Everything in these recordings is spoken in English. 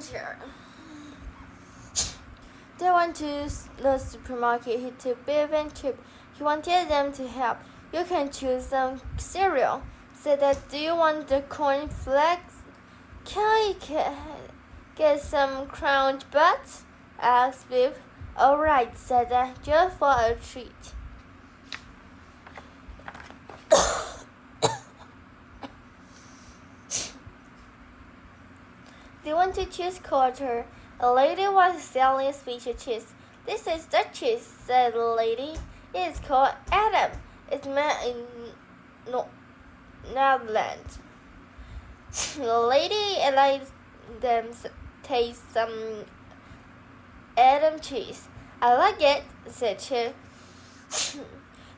adventure. They went to the supermarket. He took Biff and Chip. He wanted them to help. You can choose some cereal. Said that, do you want the corn flakes? Can I get some Crunch Butts? Asked Biff. All right, said that, just for a treat. They went to cheese quarter. A lady was selling special cheese. This is the cheese, said the lady. It is called Adam. It's made in Netherlands. The lady let them taste some Adam cheese. I like it, said Chip.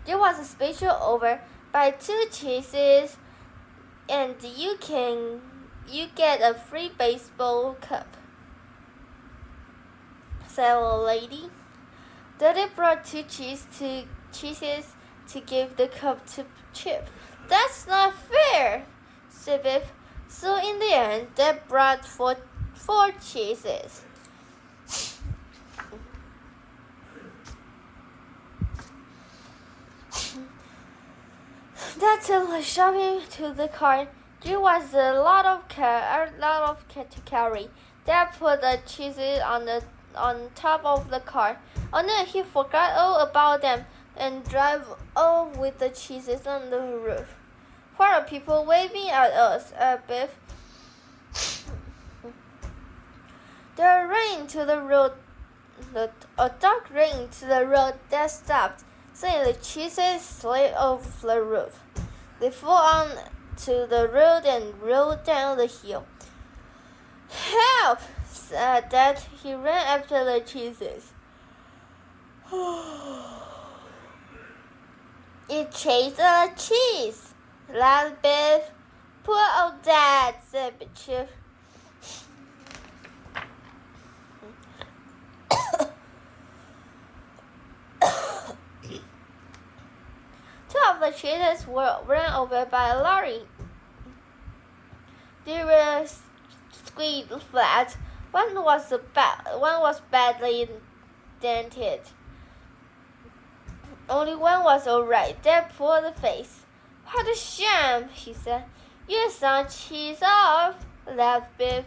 There was a special offer. Buy 2 cheeses and you get a free baseball cup, said the lady. Daddy brought 2 cheeses to give the cup to Chip. That's not fair, said Biff. So in the end, they brought 4 cheeses. That took shopping to the car. There was a lot of to carry. They put the cheeses on top of the car. Oh no, he forgot all about them and drove off with the cheeses on the roof. What are people waving at us? Biff. They ran to the road. A dog ran to the road that stopped. Suddenly, the cheeses slid off the roof. They flew on to the road and rolled down the hill. Help! Said Dad. He ran after the cheeses. It chased the cheese, laughed Biff. Poor old Dad, said Chip. Two of the cheeses were run over by a lorry. They were squeezed flat. One was badly dented. Only one was all right. They pulled the face. What a shame, he said. You saw cheese off, laughed Biff.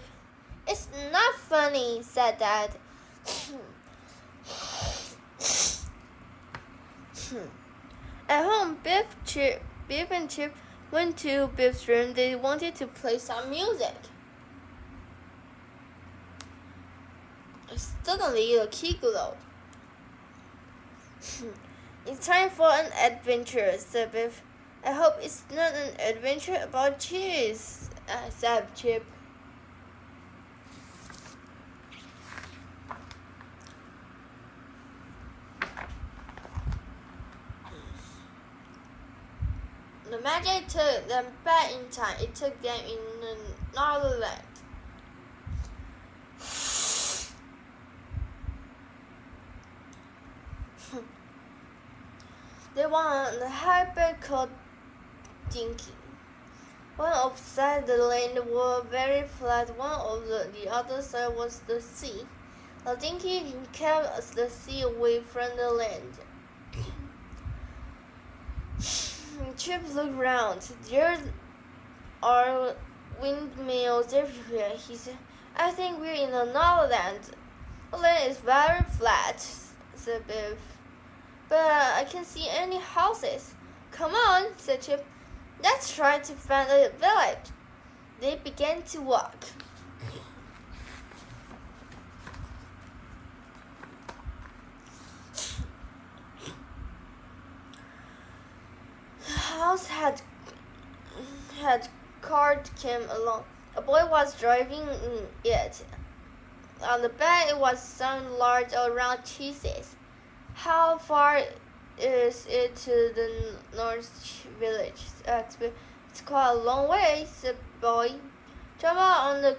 It's not funny, said Dad. At home, Biff and Chip went to Biff's room. They wanted to play some music. Suddenly, the key glowed. It's time for an adventure, said Biff. I hope it's not an adventure about cheese, said Chip. The magic took them back in time. It took them in another land. They were on a high called Dinky. One of side the land was very flat. One of the other side was the sea. The Dinky kept the sea away from the land. Chip looked round. There are windmills everywhere, he said. I think we're in another land. The land is very flat, said Biff. But I can't see any houses. Come on, said Chip. Let's try to find a village. They began to walk. The house had cart came along. A boy was driving it. On the back it was some large round cheeses. How far is it to the North Village? It's quite a long way, said the boy. Jump out on the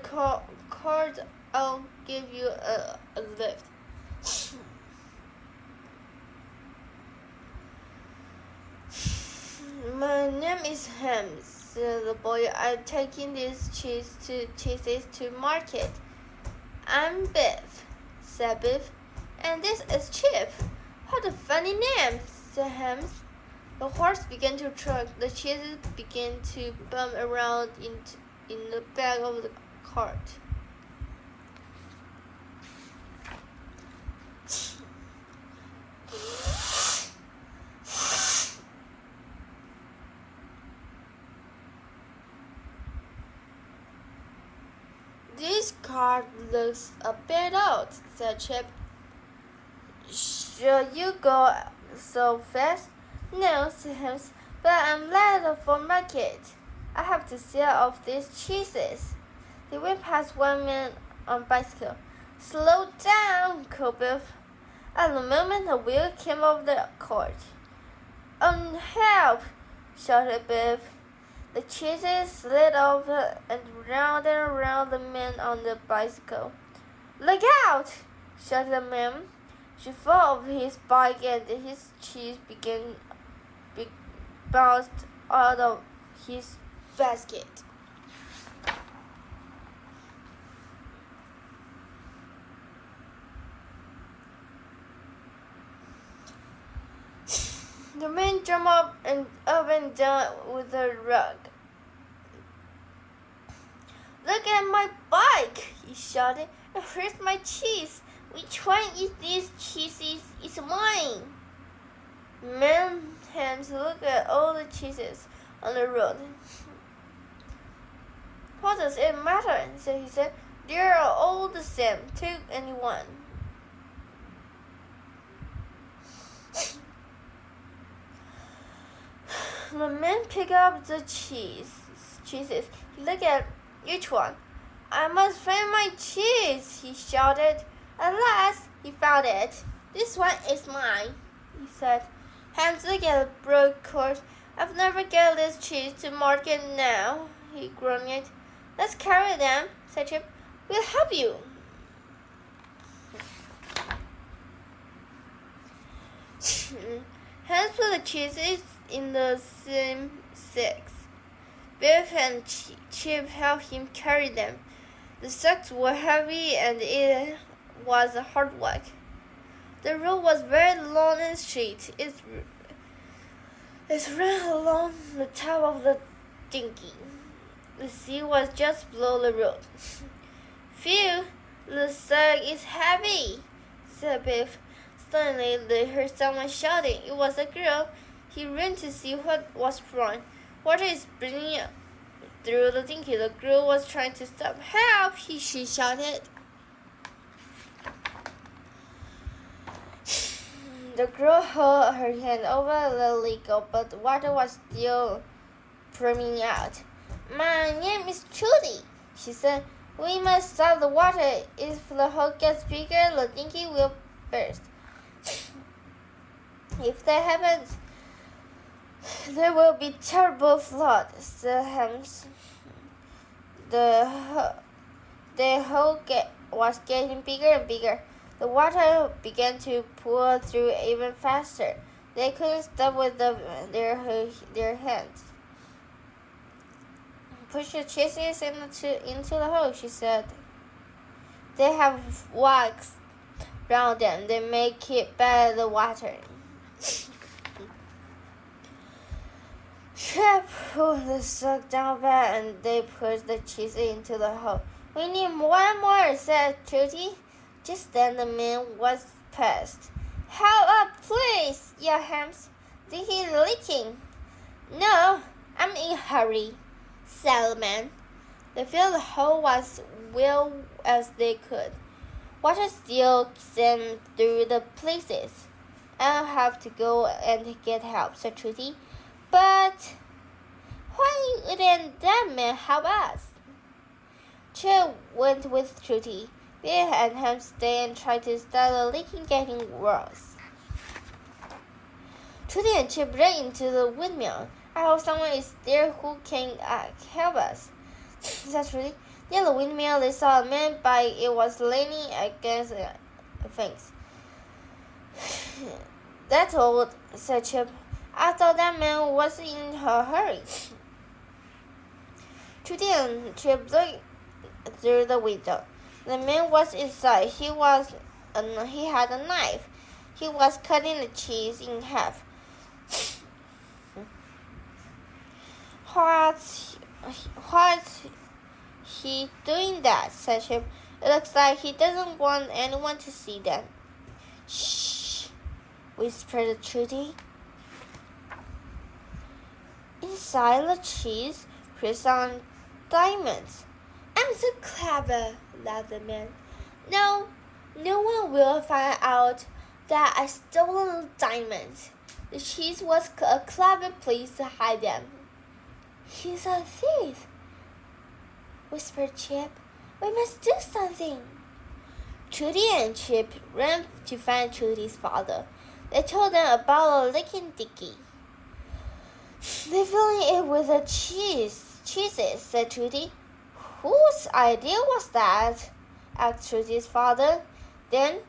cart, I'll give you a lift. My name is Ham, said the boy. I'm taking these cheeses to market. I'm Biff, said Biff, and this is Chip. What a funny name, said Hans. The horse began to trot. The cheeses began to bump around in the back of the cart. This cart looks a bit old, said Chip. Should you go so fast? No, said Hans, but I'm late for market. I have to sell off these cheeses. They went past one man on a bicycle. Slow down, called Biff. At the moment, a wheel came off the cart. Help! Shouted Biff. The cheeses slid off and around the man on the bicycle. Look out! Shouted the man. She fell off his bike and his cheese bounced out of his basket. The man jumped up and down with a rug. Look at my bike, he shouted. Where's my cheese? Which one is this cheese? It's mine. Man Hans looked at all the cheeses on the road. What does it matter? He said. They are all the same. Take any one. The man picked up the cheeses. He looked at each one. I must find my cheese, he shouted. At last, he found it. This one is mine, he said. Hans looked at the broke cart. I've never get this cheese to market now, he groaned. Let's carry them, said Chip. We'll help you. Hans put the cheeses in the same sacks. Biff and Chip helped him carry them. The sacks were heavy and it was hard work. The road was very long and straight. It ran along the top of the dinghy. The sea was just below the road. Phew, the sack is heavy, said Biff. Suddenly they heard someone shouting. It was a girl. He ran to see what was wrong. Water is spilling through the dinghy. The girl was trying to stop. Help! She shouted. The girl held her hand over the leak, but the water was still pouring out. My name is Trudy, she said. We must stop the water. If the hole gets bigger, the dinghy will burst. If that happens, there will be terrible flood, said Hans. The hole was getting bigger and bigger. The water began to pour through even faster. They couldn't stop with their hands. Push the cheeses into the hole, she said. They have wax around them. They make it better the water. Chip pulled the sack down back and they pushed the cheese into the hole. We need one more, said Trudy. Just then the man was past. Help up, please, yelled Hans. Think he's leaking. No, I'm in a hurry, said the man. They filled the hole as well as they could. Water still seeped through the places. I'll have to go and get help, said Trudy. But why wouldn't that man help us? Chip went with Trudy. Biff and Hans stayed and tried to stop the leaking getting worse. Trudy and Chip ran into the windmill. I hope someone is there who can help us, said Trudy. Near the windmill, they saw a man bike. It was leaning against things. That's all, said Chip. I thought that man was in a hurry. Trudy and Chip looked through the window. The man was inside. He had a knife. He was cutting the cheese in half. What's he doing that? Said Chip. It looks like he doesn't want anyone to see them. Shh, whispered Trudy. Inside the cheese, pressed on diamonds. I'm so clever, laughed the man. No one will find out that I stole diamonds. The cheese was a clever place to hide them. He's a thief, whispered Chip. We must do something. Trudy and Chip ran to find Trudy's father. They told them about a leaking dicky. They're filling it with cheeses, said Trudy. Whose idea was that? Asked Trudy's father. Then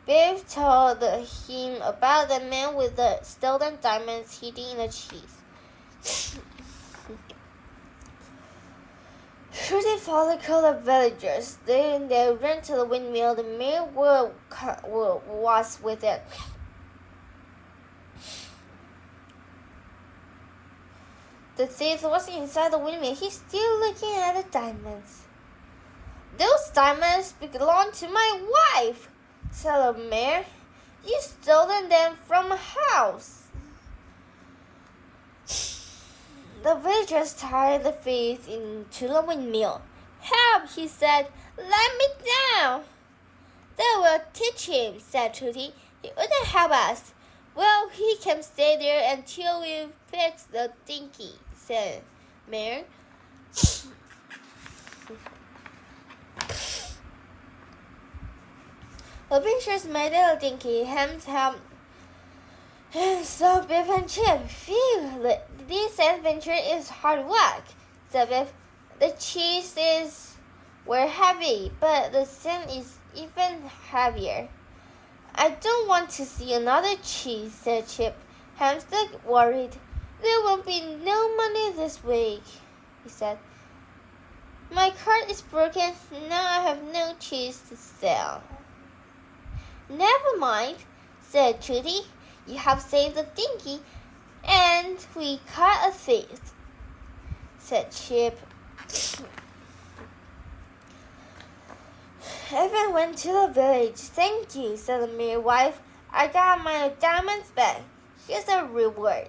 Biff told him about the man with the stolen diamonds hidden in the cheese. Trudy's father called the villagers. Then they ran to the windmill. The mayor was with it. The thief was inside the windmill. He's still looking at the diamonds. Those diamonds belong to my wife, said the mayor. You stolen them from a house. The villagers tied the thief into the windmill. Help, he said. Let me down. That will teach him, said Trudy. He wouldn't help us. Well, he can stay there until we fix the dinky, said Mayor. The villagers made the dinky. Hams helped. So Biff and Chip, phew, this adventure is hard work, said Biff. The cheeses were heavy, but the sand is even heavier. I don't want to see another cheese, said Chip. Ham's looked worried. There won't be no money this week, he said. My cart is broken. Now I have no cheese to sell. Never mind, said Trudy. You have saved the dinky, and we caught a thief, said Chip. Evan went to the village. Thank you, said the mayor's wife. I got my diamonds back. Here's a reward.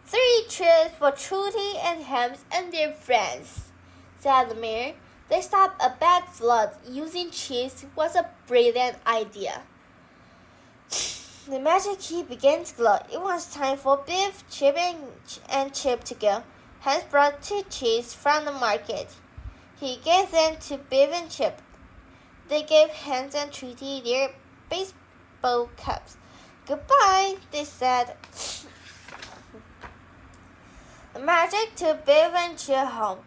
3 trips for Trudy and Hams and their friends, said the mayor. They stopped a bad flood. Using cheese was a brilliant idea. The magic key began to glow. It was time for Biff, Chip, and Chip to go. Hans brought 2 cheese from the market. He gave them to Biff and Chip. They gave Hans and Trudy their baseball caps. Goodbye, they said. The magic took Biff and Chip home.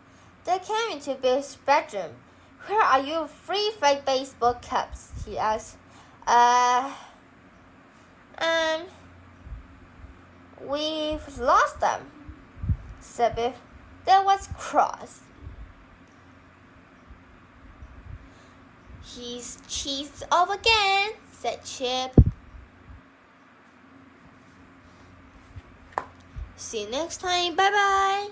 They came into Biff's bedroom. Where are your 3 fake baseball caps? He asked. We've lost them, said Biff. That was cross. He's cheesed off again, said Chip. See you next time. Bye-bye.